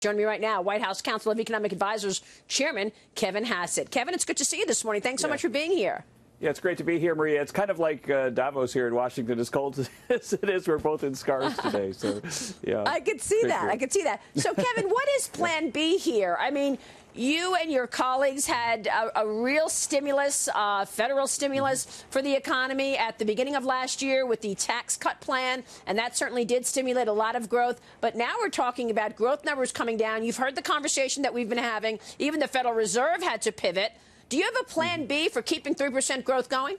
Joining me right now, White House Council of Economic Advisors Chairman Kevin Hassett. Kevin, it's good to see you this morning. Thanks so much for being here. Yeah, it's great to be here, Maria. It's kind of like Davos here in Washington, as cold as it is. We're both in scarves today, so yeah. I could see that. I could see that. So, Kevin, what is Plan B here? I mean, you and your colleagues had a real stimulus, federal stimulus for the economy at the beginning of last year with the tax cut plan, and that certainly did stimulate a lot of growth. But now we're talking about growth numbers coming down. You've heard the conversation that we've been having. Even the Federal Reserve had to pivot. Do you have a plan B for keeping 3% growth going?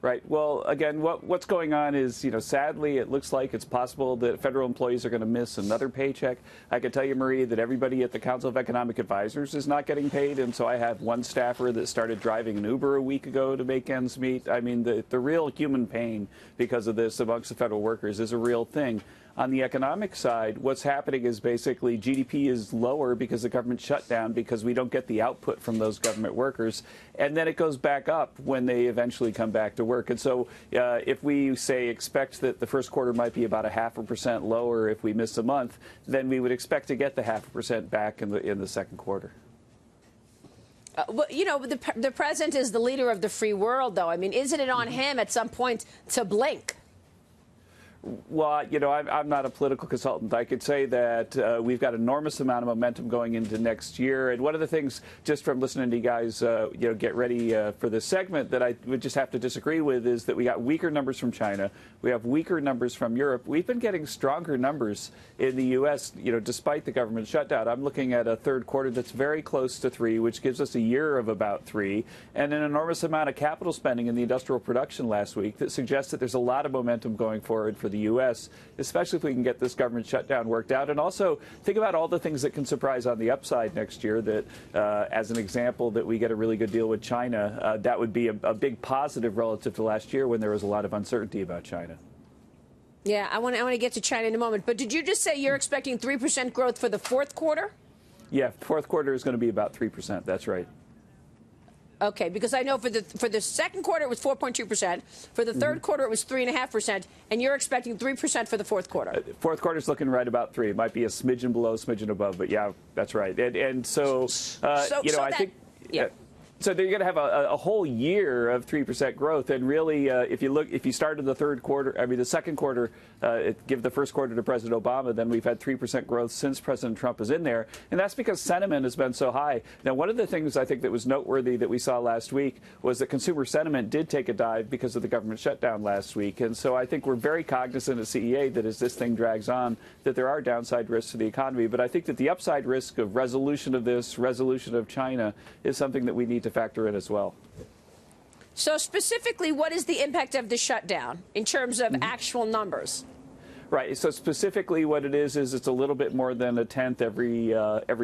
Right. Well, again, what's going on is, sadly, it looks like it's possible that federal employees are going to miss another paycheck. I can tell you, Marie, that everybody at the Council of Economic Advisors is not getting paid. And so I have one staffer that started driving an Uber a week ago to make ends meet. I mean, the real human pain because of this amongst the federal workers is a real thing. On the economic side, what's happening is basically GDP is lower because the government shut down because we don't get the output from those government workers. And then it goes back up when they eventually come back to work. And so if we say expect that the first quarter might be about 0.5% lower if we miss a month, then we would expect to get the 0.5% back in the second quarter. Well, the president is the leader of the free world, though. I mean, isn't it on him at some point to blink? Well, I'm not a political consultant. I could say that we've got enormous amount of momentum going into next year. And one of the things, just from listening to you guys, get ready for this segment, that I would just have to disagree with is that we got weaker numbers from China. We have weaker numbers from Europe. We've been getting stronger numbers in the U.S., despite the government shutdown. I'm looking at a third quarter that's very close to 3, which gives us a year of about 3, and an enormous amount of capital spending in the industrial production last week that suggests that there's a lot of momentum going forward for the U.S., especially if we can get this government shutdown worked out. And also think about all the things that can surprise on the upside next year, that as an example, that we get a really good deal with China. That would be a big positive relative to last year when there was a lot of uncertainty about China. Yeah, I want to get to China in a moment. But did you just say you're expecting 3% growth for the fourth quarter? Yeah, fourth quarter is going to be about 3%. That's right. Okay, because I know for the second quarter it was 4.2%. For the third quarter it was 3.5%, and you're expecting 3% for the fourth quarter. Fourth quarter is looking right about 3. It might be a smidgen below, smidgen above, but yeah, that's right. And so, I think. Yeah. So you're going to have a whole year of 3% growth, and really, if you started the second quarter, give the first quarter to President Obama, then we've had 3% growth since President Trump is in there, and that's because sentiment has been so high. Now, one of the things I think that was noteworthy that we saw last week was that consumer sentiment did take a dive because of the government shutdown last week, and so I think we're very cognizant at CEA that as this thing drags on, that there are downside risks to the economy, but I think that the upside risk of resolution of China is something that we need to factor in as well. So specifically, what is the impact of the shutdown in terms of actual numbers? Right. So specifically what it is it's a little bit more than a tenth every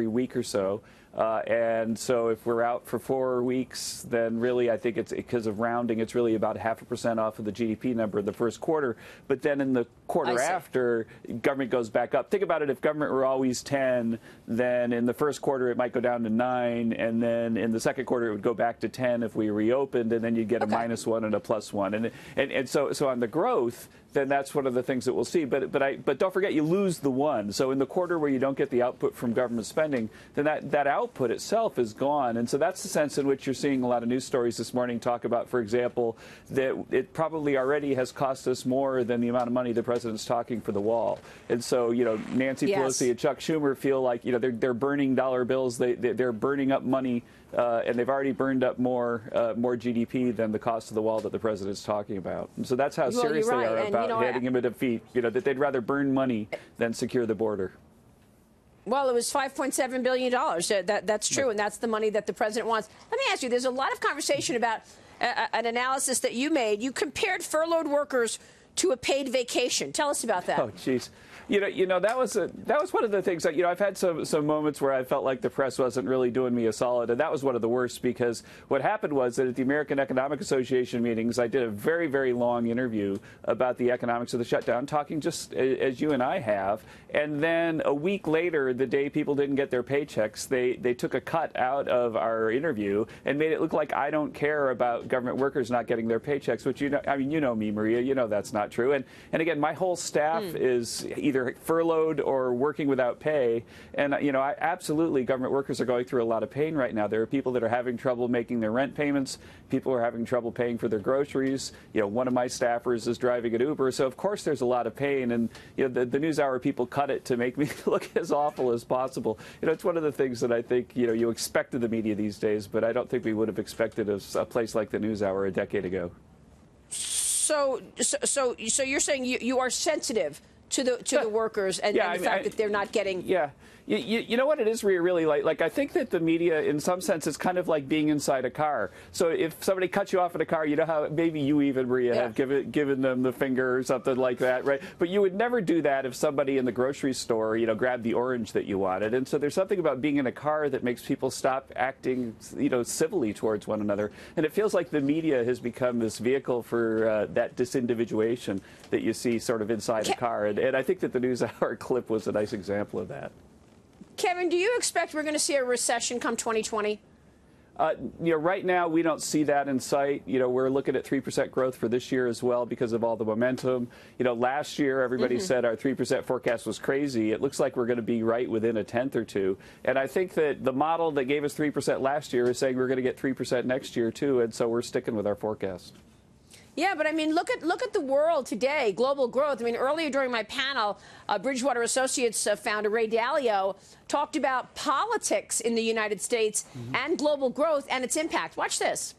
week or so. And so if we're out for 4 weeks, then really I think it's because of rounding, it's really about 0.5% off of the GDP number in the first quarter. But then in the quarter after, government goes back up. Think about it. If government were always 10, then in the first quarter it might go down to 9. And then in the second quarter it would go back to 10 if we reopened. And then you'd get a -1 and a +1. And so on the growth, then that's one of the things that we'll see. But don't forget, you lose the 1. So in the quarter where you don't get the output from government spending, then that output itself is gone. And so that's the sense in which you're seeing a lot of news stories this morning talk about, for example, that it probably already has cost us more than the amount of money the president's talking for the wall. And so, Nancy Pelosi and Chuck Schumer feel like, they're burning dollar bills. They're burning up money, and they've already burned up more GDP than the cost of the wall that the president's talking about. And so that's how serious they are about handing him a defeat, that they'd rather burn money than secure the border. Well, it was $5.7 billion. That's true, and that's the money that the president wants. Let me ask you, there's a lot of conversation about an analysis that you made. You compared furloughed workers to a paid vacation. Tell us about that. Oh, jeez. That was one of the things that, I've had some moments where I felt like the press wasn't really doing me a solid, and that was one of the worst, because what happened was that at the American Economic Association meetings, I did a very, very long interview about the economics of the shutdown, talking just as you and I have, and then a week later, the day people didn't get their paychecks, they took a cut out of our interview and made it look like I don't care about government workers not getting their paychecks, which, you know me, Maria, that's not true. And again, my whole staff is either either furloughed or working without pay. And, absolutely, government workers are going through a lot of pain right now. There are people that are having trouble making their rent payments. People are having trouble paying for their groceries. One of my staffers is driving an Uber. So, of course, there's a lot of pain. And, the NewsHour people cut it to make me look as awful as possible. It's one of the things that I think, you expect of the media these days, but I don't think we would have expected a place like the NewsHour a decade ago. So you're saying you are sensitive to the workers and the fact that they're not getting. Yeah. You know what it is really like I think that the media in some sense is kind of like being inside a car. So if somebody cuts you off in a car, you know how maybe you even, Maria, have given them the finger or something like that, right? But you would never do that if somebody in the grocery store, grabbed the orange that you wanted. And so there's something about being in a car that makes people stop acting, civilly towards one another. And it feels like the media has become this vehicle for that disindividuation that you see sort of inside a car. And I think that the NewsHour clip was a nice example of that. Kevin, do you expect we're going to see a recession come 2020? Right now we don't see that in sight. We're looking at 3% growth for this year as well because of all the momentum. Last year everybody said our 3% forecast was crazy. It looks like we're going to be right within a tenth or two. And I think that the model that gave us 3% last year is saying we're going to get 3% next year too. And so we're sticking with our forecast. Yeah, but I mean, look at the world today, global growth. I mean, earlier during my panel, Bridgewater Associates founder Ray Dalio talked about politics in the United States and global growth and its impact. Watch this.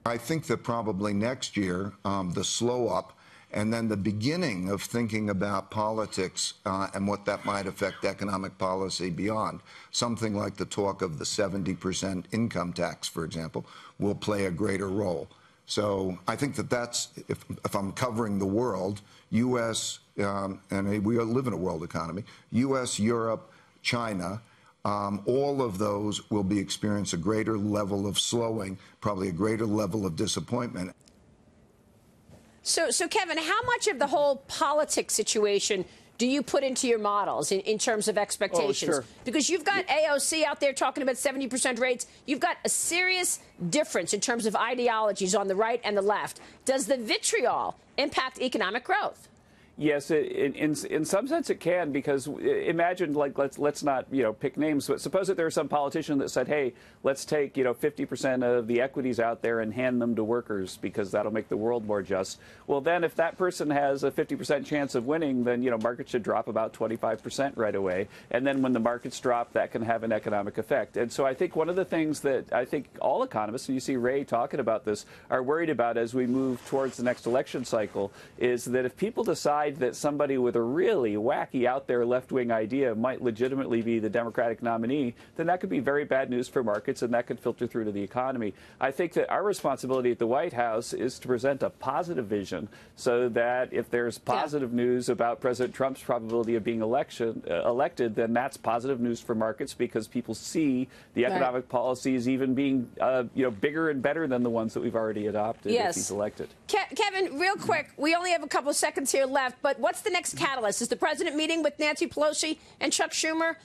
I think that probably next year, the slow up and then the beginning of thinking about politics and what that might affect economic policy beyond, something like the talk of the 70% income tax, for example, will play a greater role. So I think that that's, if I'm covering the world, U.S., and we live in a world economy, U.S., Europe, China, all of those will be experiencing a greater level of slowing, probably a greater level of disappointment. So Kevin, how much of the whole politics situation do you put into your models in terms of expectations? Oh, sure. Because you've got AOC out there talking about 70% rates. You've got a serious difference in terms of ideologies on the right and the left. Does the vitriol impact economic growth? Yes, in some sense it can, because imagine, like, let's not pick names, but suppose that there was some politician that said, hey, let's take 50% of the equities out there and hand them to workers because that'll make the world more just. Well, then if that person has a 50% chance of winning, then markets should drop about 25% right away. And then when the markets drop, that can have an economic effect. And so I think one of the things that I think all economists, and you see Ray talking about this, are worried about as we move towards the next election cycle is that if people decide that somebody with a really wacky out there left-wing idea might legitimately be the Democratic nominee, then that could be very bad news for markets, and that could filter through to the economy. I think that our responsibility at the White House is to present a positive vision so that if there's positive news about President Trump's probability of being elected, then that's positive news for markets because people see the economic policies even being bigger and better than the ones that we've already adopted if he's elected. Kevin, real quick, we only have a couple of seconds here left, but what's the next catalyst? Is the president meeting with Nancy Pelosi and Chuck Schumer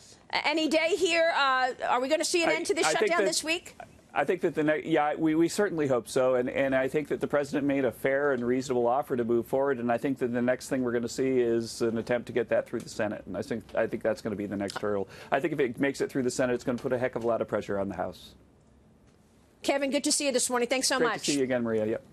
any day here? Are we going to see an end to this shutdown this week? I think that we certainly hope so, and I think that the president made a fair and reasonable offer to move forward, and I think that the next thing we're going to see is an attempt to get that through the Senate, and I think that's going to be the next hurdle. I think if it makes it through the Senate, it's going to put a heck of a lot of pressure on the House. Kevin, good to see you this morning. Thanks so much. Great to see you again, Maria. Yep.